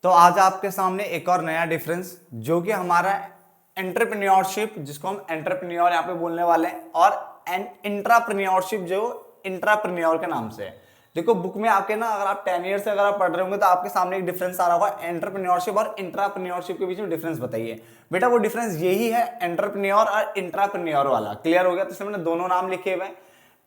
तो आज आपके सामने एक और नया डिफरेंस जो कि हमारा एंटरप्रेन्योरशिप, जिसको हम एंटरप्रेन्योर यहाँ पे बोलने वाले हैं, और इंट्राप्रेन्योरशिप जो इंट्राप्रेन्योर के नाम से है। देखो बुक में आपके ना, अगर आप 10 ईयर से अगर आप पढ़ रहे होंगे तो आपके सामने एक डिफरेंस आ रहा होगा, एंटरप्रेन्योरशिप और इंट्राप्रेन्योरशिप के बीच में डिफरेंस बताइए। बेटा वो डिफरेंस यही है, एंटरप्रेन्योर और इंट्राप्रेन्योर वाला। क्लियर हो गया? तो इसमें मैंने दोनों नाम लिखे हुए हैं,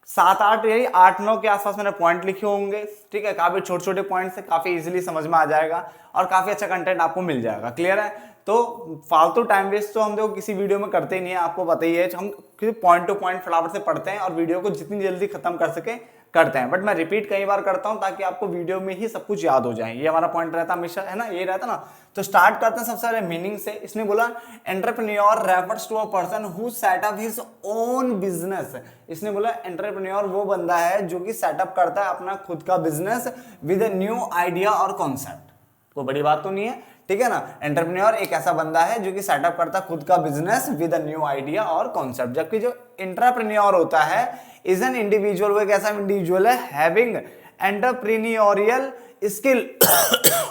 7-8 यही 8-9 के आसपास मैंने पॉइंट लिखे होंगे। ठीक है, काफी छोटे छोटे पॉइंट से काफी इजीली समझ में आ जाएगा और काफी अच्छा कंटेंट आपको मिल जाएगा। क्लियर है? तो फालतू टाइम वेस्ट तो हम देखो किसी वीडियो में करते ही नहीं है, आपको पता ही है। हम पॉइंट टू पॉइंट फटाफट से पढ़ते हैं और वीडियो को जितनी जल्दी खत्म कर सके करते हैं। बट मैं रिपीट कई बार करता हूं ताकि आपको वीडियो में ही सब कुछ याद हो जाए। ये हमारा पॉइंट रहता हमेशा, है ना, ये रहता ना। तो स्टार्ट करते हैं सबसे पहले मीनिंग से। इसने बोला entrepreneur refers to a person who set up his own business. इसने बोला एंटरप्रेन्योर वो बंदा है जो कि सेटअप करता है अपना खुद का business with a new idea और कॉन्सेप्ट। कोई बड़ी बात तो नहीं है, ठीक है ना। एंटरप्रेन्योर एक ऐसा बंदा है जो कि सेटअप करता है खुद का business with a new idea और कॉन्सेप्ट। जबकि जो इंट्राप्रेन्योर होता है इज एन इंडिविजुअल, वो एक ऐसा इंडिविजुअल है हैविंग एंटरप्रेन्योरियल स्किल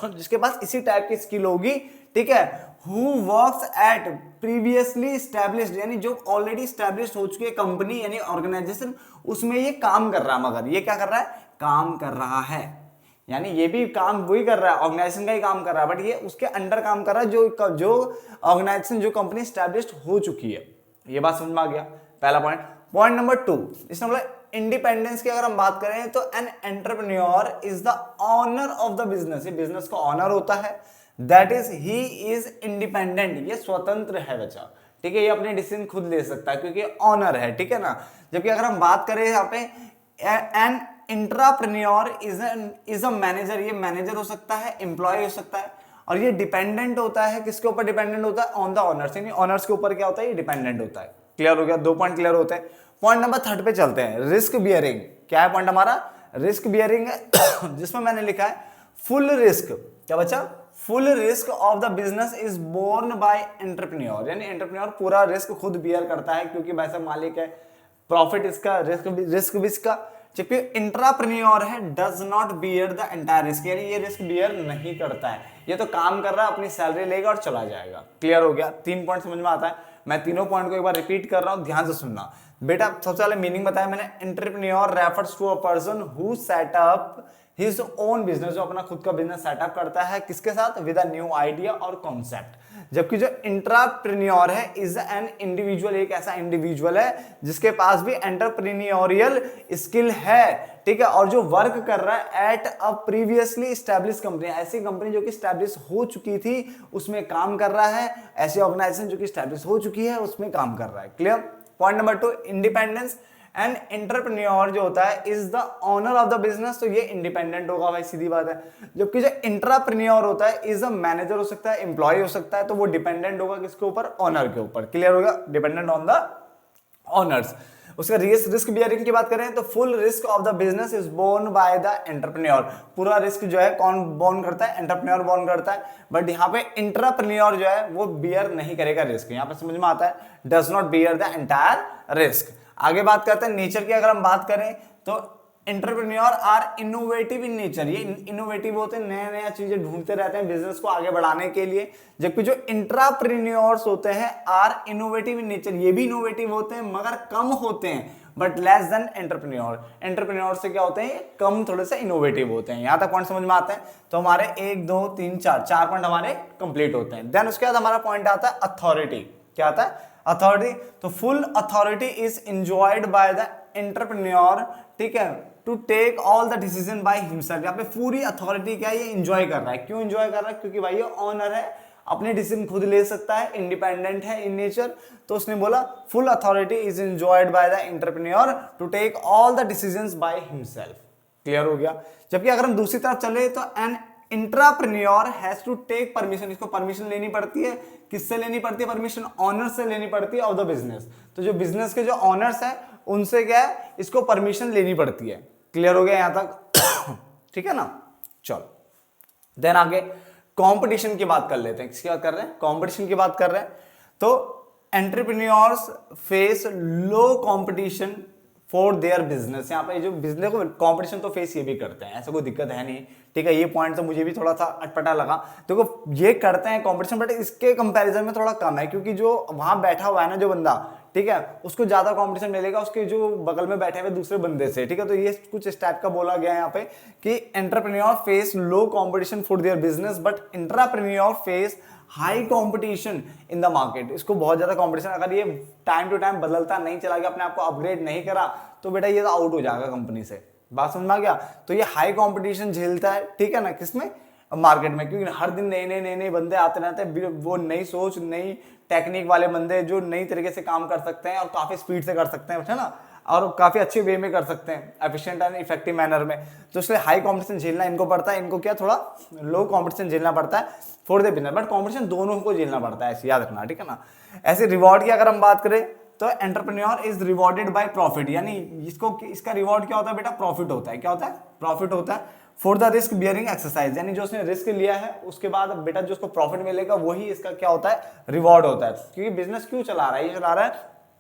जिसके पास इसी टाइप की स्किल होगी, ठीक है। Who works at previously established, यानी जो ऑलरेडी एस्टैब्लिश्ड हो चुकी है कंपनी यानी ऑर्गेनाइजेशन, उसमें ये काम कर रहा है। मगर ये क्या कर रहा है? काम कर रहा है, यानी ये भी काम वही कर रहा है, ऑर्गेनाइजेशन का ही काम कर रहा है, बट ये उसके अंडर काम कर रहा है जो ऑर्गेनाइजेशन, जो कंपनी एस्टैब्लिश्ड हो चुकी है। ये बात समझ में आ गया, पहला पॉइंट। पॉइंट नंबर 2, इसमें बोला इंडिपेंडेंस की अगर हम बात करें तो an entrepreneur is the owner of the business. ये बिजनेस का ऑनर होता है, that is he is independent, ये स्वतंत्र है बच्चा, ठीक है। ये अपने डिसीजन खुद ले सकता है क्योंकि ऑनर है, ठीक है ना। जबकि अगर हम बात करें यहाँ पे N intrapreneur is a manager, ये मैनेजर हो सकता है, एम्प्लॉय हो सकता है, और ये डिपेंडेंट होता है किसके ऊपर? डिपेंडेंट होता है ऑन द ऑनर्स, यानी ऑनर्स के ऊपर क्या होता है? ये डिपेंडेंट होता है। क्लियर हो गया? 2 पॉइंट क्लियर होते हैं। पॉइंट नंबर 3 पे चलते हैं, रिस्क बियरिंग। क्या है पॉइंट हमारा? रिस्क बियरिंग है जिसमें मैंने लिखा है फुल रिस्क। क्या बच्चा? Full risk of the business is borne by entrepreneur, यानी एंटरप्रेन्योर पूरा रिस्क खुद बियर करता है क्योंकि वैसा मालिक है, प्रॉफिट इसका, रिस्क भी इसका। जबकि इंट्राप्रेन्योर है does not bear the entire risk, यानी ये रिस्क बियर नहीं करता है, ये तो काम कर रहा है, अपनी सैलरी लेगा और चला जाएगा। क्लियर हो गया? 3 पॉइंट समझ में आता है। मैं तीनों पॉइंट को एक बार रिपीट कर रहा हूं, ध्यान से सुनना बेटा। सबसे पहले मीनिंग बताया मैंने, entrepreneur refers to a person who set up his own business, जो अपना खुद का बिजनेस सेटअप करता है किसके साथ? विद अ न्यू आइडिया और कॉन्सेप्ट। जबकि जो इंट्राप्रेन्योर है इज एन इंडिविजुअल, एक ऐसा इंडिविजुअल है जिसके पास भी एंटरप्रेन्योरियल स्किल है, ठीक है, और जो वर्क कर रहा है at a previously establish company, ऐसी कंपनी जो कि एस्टैब्लिश हो चुकी थी उसमें काम कर रहा है, ऐसी ऑर्गेनाइजेशन जो कि एस्टैब्लिश हो चुकी है उसमें काम कर रहा है। Clear? Point number 2, independence. And entrepreneur जो होता है is the owner of the business, तो ये इंडिपेंडेंट होगा भाई, सीधी बात है। जबकि जो इंट्राप्रेन्योर होता है इज अ मैनेजर हो सकता है, एम्प्लॉय हो सकता है, तो वो डिपेंडेंट होगा किसके ऊपर? ऑनर के ऊपर। क्लियर होगा? Dependent on the owners. उसका रिस्क बियरिंग की बात करें तो full risk of the business is borne by the entrepreneur, पूरा रिस्क जो है कौन बोर्न करता है? एंटरप्रेन्योर बोर्न करता है। बट यहाँ पे इंट्राप्रेन्योर जो है वो बियर नहीं करेगा रिस्क, यहाँ पे समझ में आता है, does not bear the entire risk. आगे बात करते हैं नेचर की। अगर हम बात करें तो entrepreneur are innovative in nature, ये इनोवेटिव होते हैं, नया नया चीजें ढूंढते रहते हैं बिजनेस को आगे बढ़ाने के लिए। जबकि जो इंट्राप्रेन्योर्स होते हैं आर इनोवेटिव इन नेचर, ये भी इनोवेटिव होते हैं मगर कम होते हैं, but less than entrepreneur. Entrepreneur से क्या होते हैं? कम थोड़े से इनोवेटिव होते हैं। यहां तक पॉइंट समझ में आते हैं। तो हमारे 1 2 3 4 पॉइंट हमारे कंप्लीट होते हैं। देन उसके बाद हमारा पॉइंट आता है अथॉरिटी। क्या आता है? अथॉरिटी। तो full authority is enjoyed by the entrepreneur, ठीक है, to take all the decision by himself. यहाँ पे पूरी अथॉरिटी क्या है? ये एंजॉय कर रहा है। क्यों एंजॉय कर रहा है? क्योंकि भाई ये ऑनर है, अपने डिसीजन खुद ले सकता है, इंडिपेंडेंट है इन नेचर। तो उसने बोला full authority is enjoyed by the entrepreneur to take all the decisions by himself. Clear हो गया? जबकि अगर हम दूसरी तरफ चले तो an intrapreneur has to take permission, इसको परमिशन लेनी पड़ती है। किससे लेनी पड़ती है परमिशन? ऑनर से लेनी पड़ती है ऑफ द बिजनेस। तो जो बिजनेस के जो ऑनर्स है उनसे क्या है? इसको परमिशन लेनी पड़ती है। क्लियर हो गया यहां तक? ठीक है ना? चलो देन आगे कंपटीशन की बात कर लेते हैं। किसकी बात कर रहे हैं? कंपटीशन की बात कर रहे हैं। तो entrepreneurs face low competition for their business. यहाँ पे जो बिजनेस को कंपटीशन तो फेस ये भी करते हैं, ऐसा कोई दिक्कत है नहीं, ठीक है। ये पॉइंट तो मुझे भी थोड़ा सा अटपटा लगा। देखो ये करते हैं कंपटीशन, बट इसके कंपैरिजन में थोड़ा कम है, क्योंकि जो वहां बैठा हुआ है ना जो बंदा, ठीक है, उसको ज्यादा कंपटीशन मिलेगा उसके जो बगल में बैठे हुए दूसरे बंदे से, ठीक है। तो ये कुछ इस टाइप का बोला गया है यहाँ पे कि entrepreneur face low competition for their business but entrepreneur face high competition in the market. इसको बहुत ज्यादा कंपटीशन, अगर ये टाइम टू टाइम बदलता नहीं चला गया, अपने आप को अपग्रेड नहीं करा, तो बेटा ये तो आउट हो जाएगा कंपनी से। बात समझ में आ गया? तो ये हाई कंपटीशन झेलता है, ठीक है ना, किसमें? मार्केट में, क्योंकि हर दिन नए नए बंदे आते रहते हैं, वो नई सोच नई टेक्निक वाले बंदे जो नई तरीके से काम कर सकते हैं और काफी स्पीड से कर सकते हैं, है ना, और काफी अच्छे वे में कर सकते हैं, एफिशिएंट एंड इफेक्टिव मैनर में। तो इसलिए हाई कंपटीशन झेलना इनको पड़ता है, इनको क्या थोड़ा लो कंपटीशन झेलना पड़ता है for the business, but competition दोनों को झेलना पड़ता है, ऐसे याद रखना, ठीक है ना। ऐसे रिवॉर्ड की अगर हम बात करें तो entrepreneur is rewarded by profit, यानी इसको इसका रिवॉर्ड क्या होता है बेटा? प्रॉफिट होता है। क्या होता है? प्रॉफिट होता है for the risk bearing exercise, यानी जो उसने रिस्क लिया है उसके बाद बेटा जो उसको प्रॉफिट मिलेगा वही इसका क्या होता है? रिवॉर्ड होता है। क्योंकि बिजनेस क्यों चला रहा है? ये चला रहा है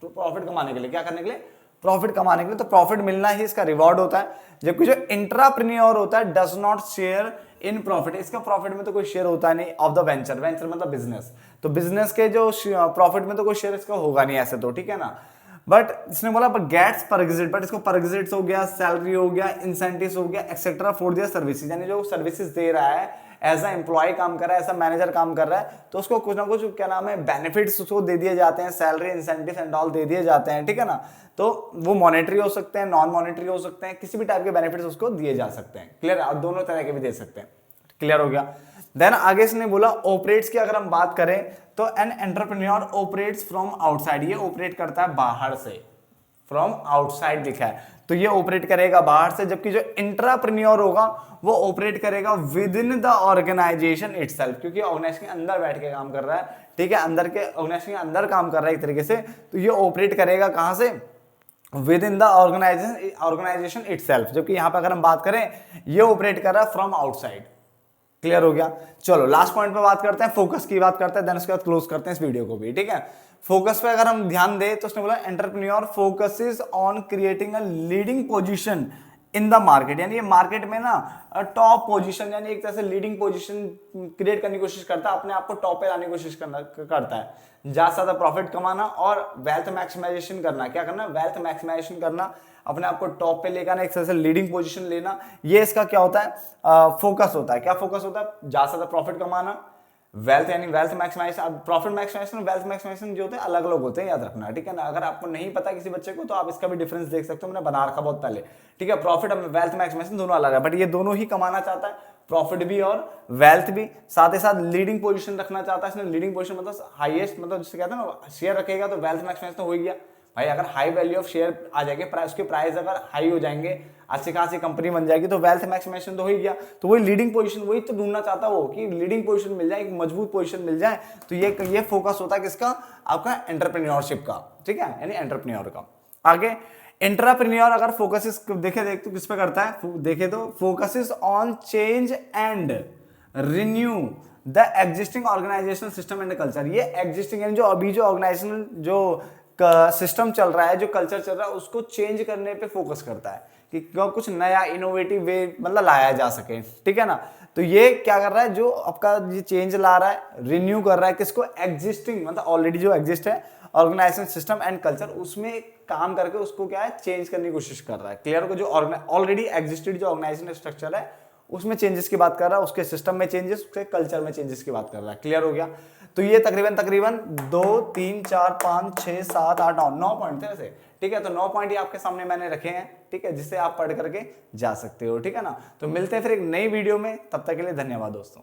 तो प्रॉफिट कमाने के लिए। क्या करने के लिए? प्रॉफिट कमाने के लिए। तो प्रॉफिट मिलना ही इसका रिवॉर्ड होता है। जबकि जो इंट्राप्रेन्योर होता है does not share in profit, इसका प्रॉफिट में तो कोई शेयर होता नहीं ऑफ द वेंचर, वेंचर मतलब बिजनेस, तो बिजनेस के जो प्रॉफिट में तो कोई शेयर इसका होगा नहीं ऐसे तो, ठीक है ना। बट इसने बोला गेट्स पर एग्जिट, बट इसको पर एग्जिट्स हो गया, सैलरी हो गया, इंसेंटिव्स हो गया, एक्सेट्रा फॉर दियर सर्विसेज, यानी जो सर्विसेज दे रहा है एज अ एम्प्लॉय काम कर रहा है, एज अ मैनेजर काम कर रहा है, तो उसको कुछ ना कुछ क्या नाम है बेनिफिट्स उसको दे दिए जाते हैं, salary incentive and all they दिए जाते हैं, ठीक है ना। तो वो मॉनेटरी हो सकते हैं, नॉन मॉनेटरी हो सकते हैं, किसी भी टाइप के बेनिफिट्स उसको दिए जा सकते हैं। क्लियर है? और दोनों तरह के भी दे सकते हैं। क्लियर हो गया? देन आगे इसने बोला ऑपरेट्स की अगर हम बात करें तो an entrepreneur operates from outside, ये ऑपरेट करता है बाहर से, फ्रॉम आउटसाइड लिखा है, तो ये ऑपरेट करेगा बाहर से। जबकि जो इंट्राप्रेन्योर होगा वो ऑपरेट करेगा within the organisation itself, क्योंकि ऑर्गेनाइजेशन के अंदर बैठ के काम कर रहा है, ठीक है, अंदर के ऑर्गेनाइजेशन के अंदर काम कर रहा है एक तरीके से। तो ये ऑपरेट करेगा कहां से? Within the organisation itself. जबकि यहां पर अगर हम बात करें ये ऑपरेट कर रहा है फ्रॉम आउटसाइड। क्लियर हो गया? चलो लास्ट पॉइंट पे बात करते हैं, फोकस की बात करते हैं, देन उसके बाद क्लोज करते हैं इस वीडियो को भी, ठीक है। फोकस पे अगर हम ध्यान दें तो उसने बोला entrepreneur focuses on creating a leading position in the market, यानी ये मार्केट में ना टॉप पोजीशन, यानी एक तरह से लीडिंग पोजीशन क्रिएट करने की कोशिश करता है, अपने आप को टॉप पे लाने की कोशिश करता है, ज्यादा से ज्यादा प्रॉफिट कमाना और वेल्थ मैक्सिमाइजेशन करना। क्या करना? वेल्थ मैक्सिमाइजेशन करना, अपने आप को टॉप पे लेकर एक तरह से लीडिंग पोजीशन लेना, ये इसका क्या होता है? फोकस होता है। क्या फोकस होता है? ज्यादा से ज्यादा प्रॉफिट कमाना, वेल्थ यानी wealth maximisation, profit maximisation, wealth maximisation जो होते हैं अलग अलग होते हैं, याद रखना, ठीक है ना। अगर आपको नहीं पता किसी बच्चे को तो आप इसका भी डिफरेंस देख सकते हो, मैंने बना रखा बहुत पहले, ठीक है। प्रॉफिट और वेल्थ मैक्सिमाइजेशन दोनों अलग है, बट ये दोनों ही कमाना चाहता है, प्रॉफिट भी और वेल्थ भी, साथ ही साथ लीडिंग पोजीशन रखना चाहता है। इसने लीडिंग पोजीशन मतलब हाईएस्ट, मतलब जिसे कहते हैं ना शेयर रखेगा तो वेल्थ मैक्सिमाइजेशन तो हो गया भाई। अगर हाई वैल्यू ऑफ शेयर आ जाएंगे, उसके प्राइस अगर हाई हो जाएंगे, अच्छी खासी कंपनी बन जाएगी, तो वेल्थ मैक्सिमाइजेशन तो हो ही गया। तो वही लीडिंग पोजीशन, वही तो ढूंढना चाहता हो कि लीडिंग पोजीशन मिल जाए, एक मजबूत पोजीशन मिल जाए। तो ये फोकस होता है किसका? आपका एंटरप्रेन्योरशिप का, ठीक है, यानी एंटरप्रेन्योर का। आगे एंटरप्रेन्योर अगर फोकस देख तो किस पे करता है? देखे तो focuses on change and renew the existing organisational system and culture. ये एग्जिस्टिंग यानी जो अभी जो ऑर्गेनाइजेशनल जो सिस्टम चल रहा है, जो कल्चर चल रहा है, उसको चेंज करने पे फोकस करता है कि कुछ नया इनोवेटिव वे मतलब लाया जा सके, ठीक है ना। तो ये क्या कर रहा है? जो आपका ये चेंज ला रहा है, रिन्यू कर रहा है किसको? एग्जिस्टिंग मतलब ऑलरेडी जो एग्जिस्ट है ऑर्गेनाइजेशन सिस्टम एंड कल्चर, उसमें काम करके उसको क्या है? चेंज करने की कोशिश कर रहा है। क्लियर को जो ऑलरेडी एग्जिस्टेड जो ऑर्गेनाइजेशन स्ट्रक्चर है उसमें चेंजेस की बात कर रहा है, उसके सिस्टम में चेंजेस, उसके कल्चर में चेंजेस की बात कर रहा है। क्लियर हो गया? तो ये तकरीबन 2 3 4 5 6 7 8 9 पॉइंट थे वैसे, ठीक है। तो 9 पॉइंट ही आपके सामने मैंने रखे हैं, ठीक है, जिससे आप पढ़ करके जा सकते हो, ठीक है ना। तो मिलते हैं फिर एक नई वीडियो में, तब तक के लिए धन्यवाद दोस्तों।